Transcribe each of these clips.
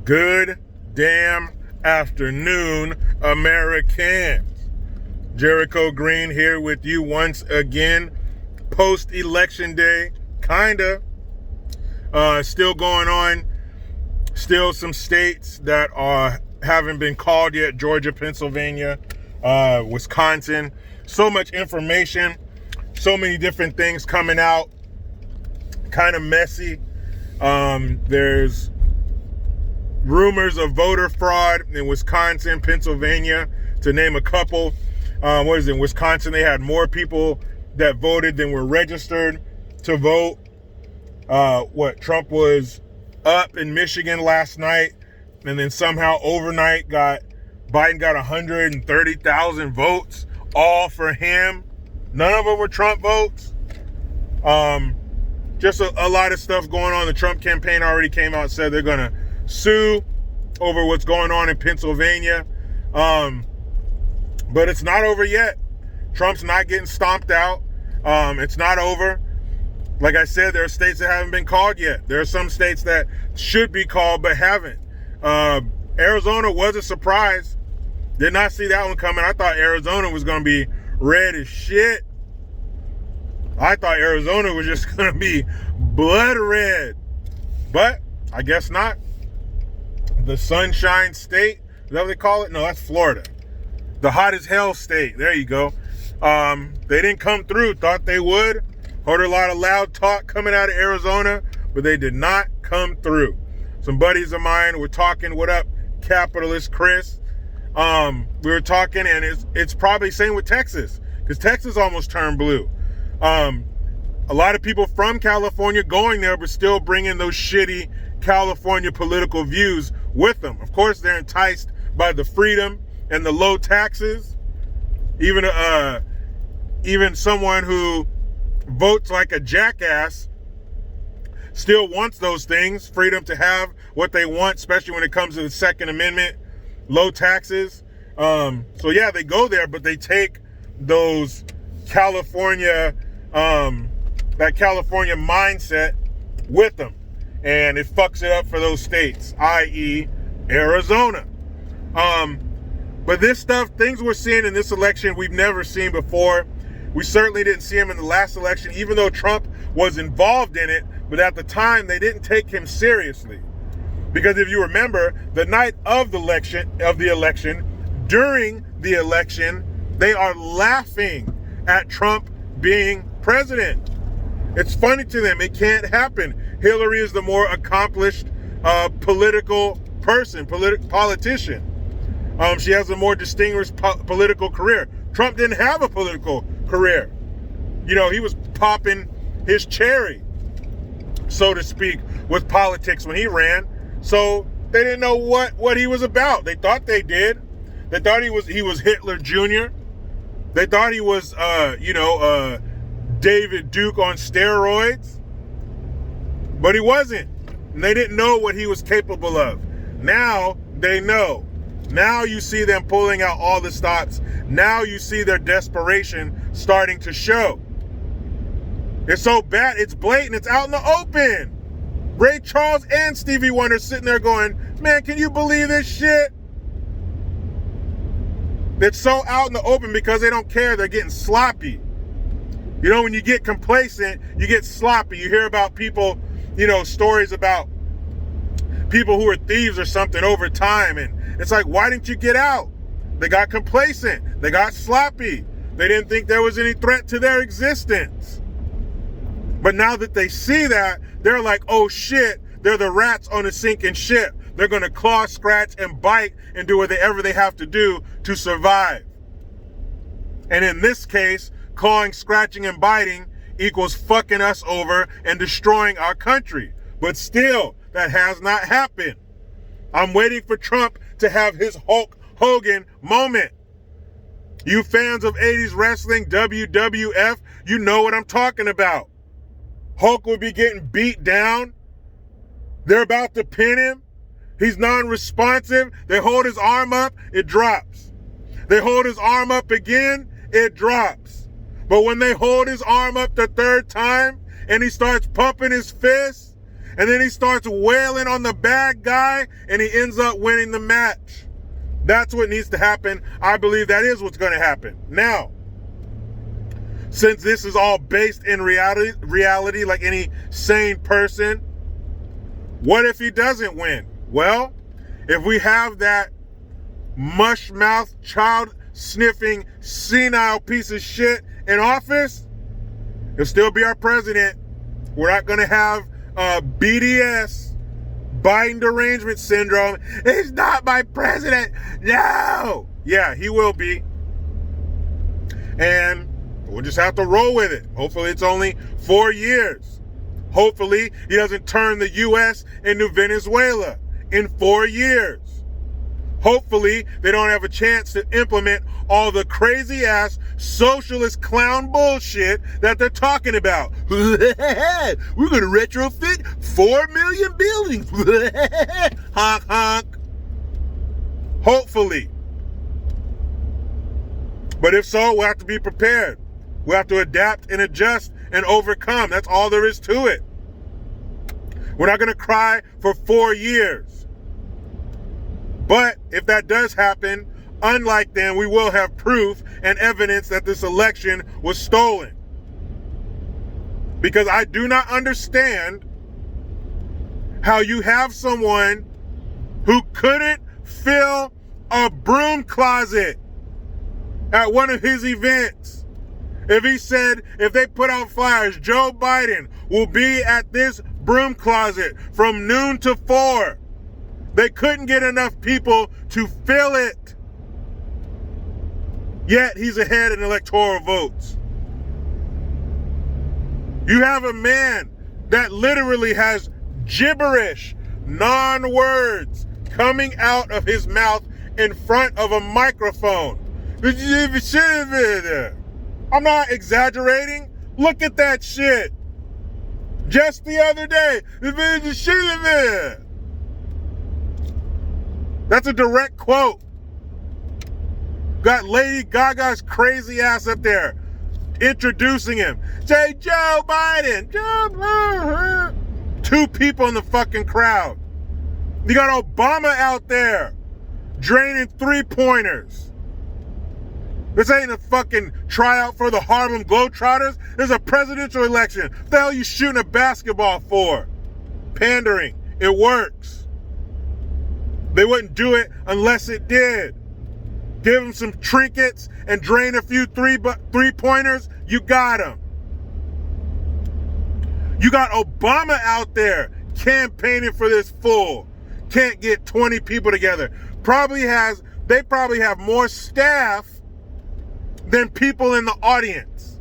Good damn afternoon, Americans. Jericho Green here with you once again. Post-election day, kinda. Still going on. Still some states that haven't been called yet. Georgia, Pennsylvania, Wisconsin. So much information. So many different things coming out. Kind of messy. There's rumors of voter fraud in Wisconsin, Pennsylvania, to name a couple. In Wisconsin, they had more people that voted than were registered to vote. Trump was up in Michigan last night, and then somehow overnight Biden got 130,000 votes, all for him. None of them were Trump votes. Just a lot of stuff going on. The Trump campaign already came out and said they're going to sue over what's going on in Pennsylvania. But it's not over yet. Trump's not getting stomped out. It's not over. Like I said, there are states that haven't been called yet. There are some states that should be called but haven't. Arizona was a surprise. Did not see that one coming. I thought Arizona was going to be red as shit. I thought Arizona was just going to be blood red. But I guess not. The Sunshine State, is that what they call it? No, that's Florida. The hot as hell state. There you go. They didn't come through. Thought they would. Heard a lot of loud talk coming out of Arizona, but they did not come through. Some buddies of mine were talking. What up, capitalist Chris? We were talking, and it's probably same with Texas, because Texas almost turned blue. A lot of people from California going there, but still bringing those shitty California political views with them. Of course, they're enticed by the freedom and the low taxes. Even someone who votes like a jackass still wants those things, freedom to have what they want, especially when it comes to the Second Amendment, low taxes. So yeah, they go there, but they take those California, that California mindset with them. And it fucks it up for those states, i.e. Arizona. But this stuff, things we're seeing in this election, we've never seen before. We certainly didn't see him in the last election, even though Trump was involved in it. But at the time, they didn't take him seriously. Because if you remember, the night of the election, during the election, they are laughing at Trump being president. It's funny to them. It can't happen. Hillary is the more accomplished political person, politician. She has a more distinguished political career. Trump didn't have a political career. You know, he was popping his cherry, so to speak, with politics when he ran. So they didn't know what he was about. They thought they did. They thought he was Hitler Jr. They thought he was, David Duke on steroids. But he wasn't. And they didn't know what he was capable of. Now they know. Now you see them pulling out all the stops. Now you see their desperation starting to show. It's so bad, it's blatant, it's out in the open. Ray Charles and Stevie Wonder sitting there going, man, can you believe this shit? It's so out in the open because they don't care. They're getting sloppy. You know, when you get complacent, you get sloppy. You hear about people, stories about people who are thieves or something over time. And it's like, why didn't you get out? They got complacent. They got sloppy. They didn't think there was any threat to their existence. But now that they see that, they're like, oh shit, they're the rats on a sinking ship. They're going to claw, scratch, and bite and do whatever they have to do to survive. And in this case, clawing, scratching, and biting equals fucking us over and destroying our country. But still, that has not happened. I'm waiting for Trump to have his Hulk Hogan moment. You fans of 80s wrestling, WWF, you know what I'm talking about. Hulk will be getting beat down. They're about to pin him. He's non-responsive. They hold his arm up, it drops. They hold his arm up again, it drops. But when they hold his arm up the third time and he starts pumping his fist and then he starts wailing on the bad guy, and he ends up winning the match. That's what needs to happen. I believe that is what's going to happen. Now, since this is all based in reality like any sane person, what if he doesn't win? Well, if we have that mush-mouth, child-sniffing, senile piece of shit in office, he'll still be our president. We're not going to have BDS, Biden derangement syndrome. He's not my president. No. Yeah, he will be. And we'll just have to roll with it. Hopefully it's only 4 years. Hopefully he doesn't turn the U.S. into Venezuela in 4 years. Hopefully they don't have a chance to implement all the crazy ass socialist clown bullshit that they're talking about. We're going to retrofit 4 million buildings. Honk, honk. Hopefully. But if so, we'll have to be prepared. We'll have to adapt and adjust and overcome. That's all there is to it. We're not going to cry for 4 years. But if that does happen, unlike then, we will have proof and evidence that this election was stolen. Because I do not understand how you have someone who couldn't fill a broom closet at one of his events. If he said, if they put out flyers, Joe Biden will be at this broom closet from noon to 4. They couldn't get enough people to fill it. Yet he's ahead in electoral votes. You have a man that literally has gibberish, non-words coming out of his mouth in front of a microphone. I'm not exaggerating. Look at that shit. Just the other day. That's a direct quote. Got Lady Gaga's crazy ass up there introducing him. Say Joe Biden. Joe Biden. 2 people in the fucking crowd. You got Obama out there draining 3-pointers. This ain't a fucking tryout for the Harlem Globetrotters. There's a presidential election. What the hell are you shooting a basketball for? Pandering. It works. They wouldn't do it unless it did. Give them some trinkets and drain a few 3-pointers. You got them. You got Obama out there campaigning for this fool. Can't get 20 people together. They probably have more staff than people in the audience.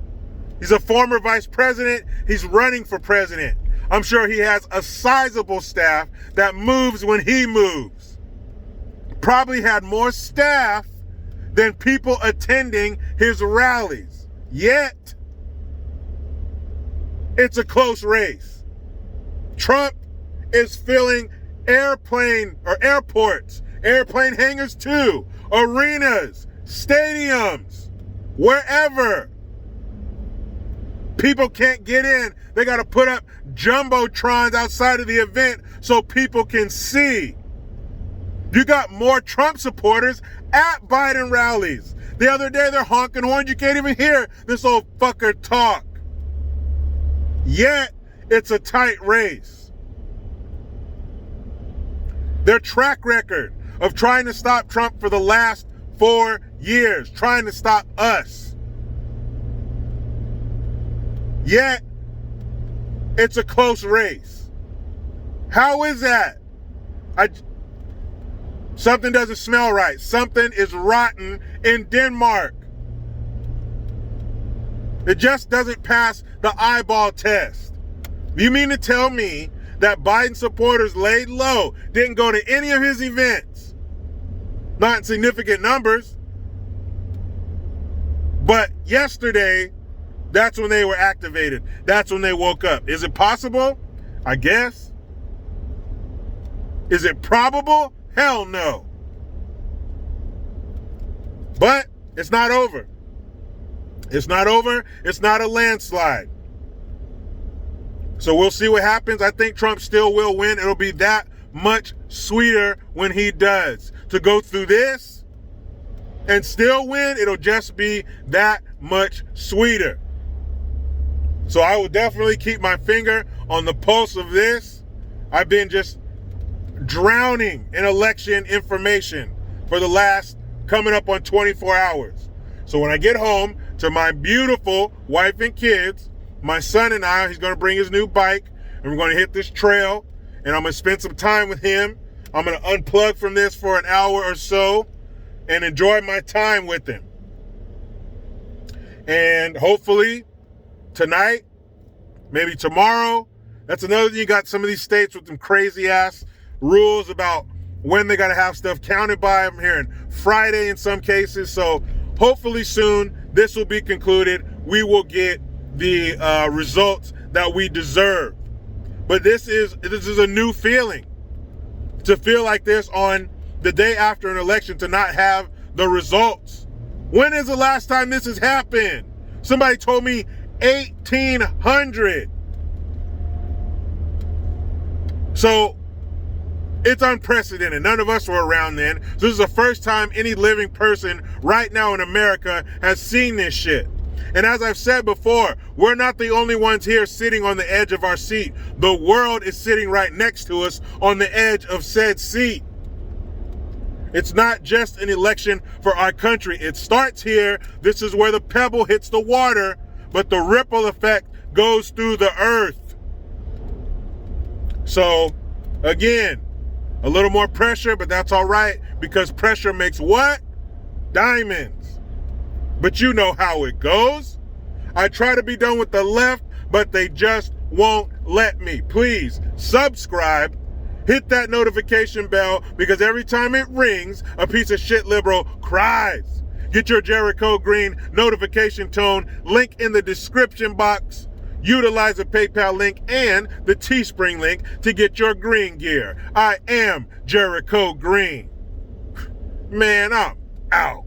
He's a former vice president. He's running for president. I'm sure he has a sizable staff that moves when he moves. Probably had more staff than people attending his rallies. Yet, it's a close race. Trump is filling airports, airplane hangars too, arenas, stadiums, wherever. People can't get in. They got to put up jumbotrons outside of the event so people can see. You got more Trump supporters at Biden rallies. The other day they're honking horns. You can't even hear this old fucker talk. Yet, it's a tight race. Their track record of trying to stop Trump for the last 4 years, trying to stop us. Yet, it's a close race. How is that? Something doesn't smell right. Something is rotten in Denmark. It just doesn't pass the eyeball test. You mean to tell me that Biden supporters laid low, didn't go to any of his events? Not in significant numbers. But yesterday, that's when they were activated. That's when they woke up. Is it possible? I guess. Is it probable? Hell no. But it's not over. It's not over. It's not a landslide. So we'll see what happens. I think Trump still will win. It'll be that much sweeter when he does. To go through this and still win, it'll just be that much sweeter. So I will definitely keep my finger on the pulse of this. I've been just drowning in election information for the last coming up on 24 hours. So when I get home to my beautiful wife and kids, my son and I, he's going to bring his new bike, and we're going to hit this trail, and I'm going to spend some time with him. I'm going to unplug from this for an hour or so and enjoy my time with him. And hopefully tonight, maybe tomorrow. That's another thing. You got some of these states with some crazy ass rules about when they got to have stuff counted by. I'm hearing Friday in some cases. So hopefully soon this will be concluded. We will get the results that we deserve. But this is a new feeling. To feel like this on the day after an election, to not have the results. When is the last time this has happened? Somebody told me 1800. So it's unprecedented. None of us were around then. So this is the first time any living person right now in America has seen this shit. And as I've said before, we're not the only ones here sitting on the edge of our seat. The world is sitting right next to us on the edge of said seat. It's not just an election for our country. It starts here. This is where the pebble hits the water, but the ripple effect goes through the earth. So, again, a little more pressure, but that's all right, because pressure makes what? Diamonds. But you know how it goes. I try to be done with the left, but they just won't let me. Please subscribe. Hit that notification bell, because every time it rings, a piece of shit liberal cries. Get your Jericho Green notification tone, link in the description box. Utilize the PayPal link and the Teespring link to get your green gear. I am Jericho Green. Man, I'm out.